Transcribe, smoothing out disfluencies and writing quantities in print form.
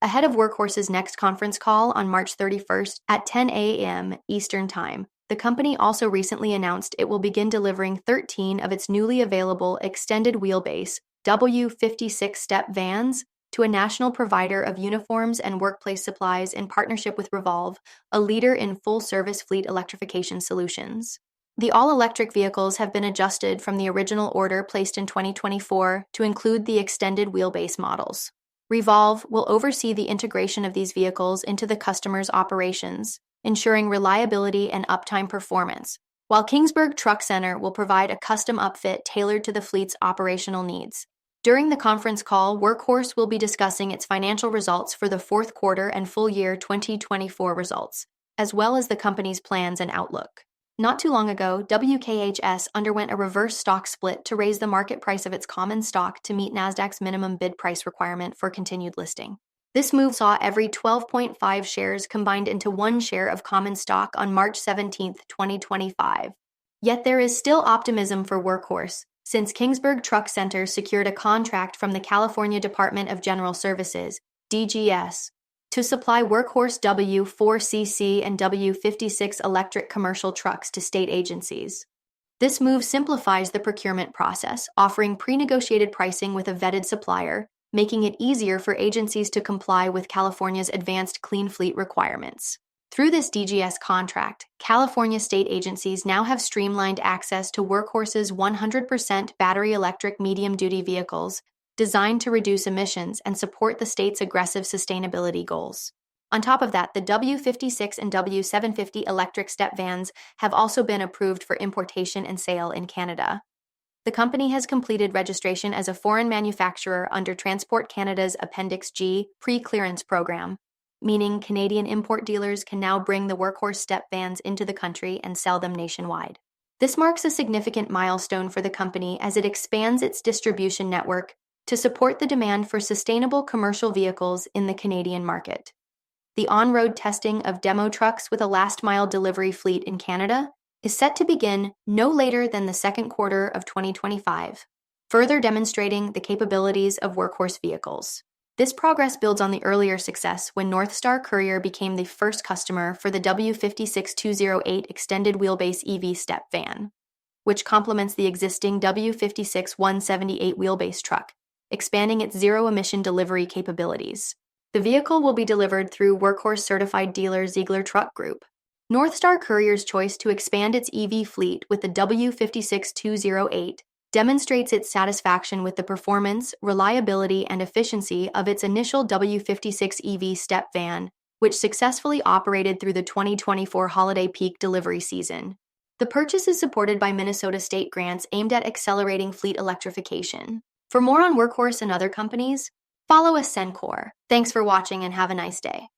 ahead of Workhorse's next conference call on March 31st at 10 a.m. Eastern Time. The company also recently announced it will begin delivering 13 of its newly available extended wheelbase W56 step vans to a national provider of uniforms and workplace supplies in partnership with Revolve, a leader in full-service fleet electrification solutions. The all-electric vehicles have been adjusted from the original order placed in 2024 to include the extended wheelbase models. Revolve will oversee the integration of these vehicles into the customer's operations, ensuring reliability and uptime performance, while Kingsburg Truck Center will provide a custom upfit tailored to the fleet's operational needs. During the conference call, Workhorse will be discussing its financial results for the fourth quarter and full year 2024 results, as well as the company's plans and outlook. Not too long ago, WKHS underwent a reverse stock split to raise the market price of its common stock to meet Nasdaq's minimum bid price requirement for continued listing. This move saw every 12.5 shares combined into one share of common stock on March 17, 2025. Yet there is still optimism for Workhorse, since Kingsburg Truck Center secured a contract from the California Department of General Services, DGS, to supply Workhorse W4CC and W56 electric commercial trucks to state agencies. This move simplifies the procurement process, offering pre-negotiated pricing with a vetted supplier, making it easier for agencies to comply with California's advanced clean fleet requirements. Through this DGS contract, California state agencies now have streamlined access to Workhorse's 100% battery electric medium-duty vehicles designed to reduce emissions and support the state's aggressive sustainability goals. On top of that, the W56 and W750 electric step vans have also been approved for importation and sale in Canada. The company has completed registration as a foreign manufacturer under Transport Canada's Appendix G pre-clearance program, meaning Canadian import dealers can now bring the Workhorse step vans into the country and sell them nationwide. This marks a significant milestone for the company as it expands its distribution network to support the demand for sustainable commercial vehicles in the Canadian market. The on-road testing of demo trucks with a last-mile delivery fleet in Canada is set to begin no later than the second quarter of 2025, further demonstrating the capabilities of Workhorse vehicles. This progress builds on the earlier success when North Star Courier became the first customer for the W56208 extended wheelbase EV step van, which complements the existing W56178 wheelbase truck, expanding its zero-emission delivery capabilities. The vehicle will be delivered through Workhorse-certified dealer Ziegler Truck Group. North Star Courier's choice to expand its EV fleet with the W56208 demonstrates its satisfaction with the performance, reliability, and efficiency of its initial W56 EV step van, which successfully operated through the 2024 holiday peak delivery season. The purchase is supported by Minnesota state grants aimed at accelerating fleet electrification. For more on Workhorse and other companies, follow Ascencore. Thanks for watching and have a nice day.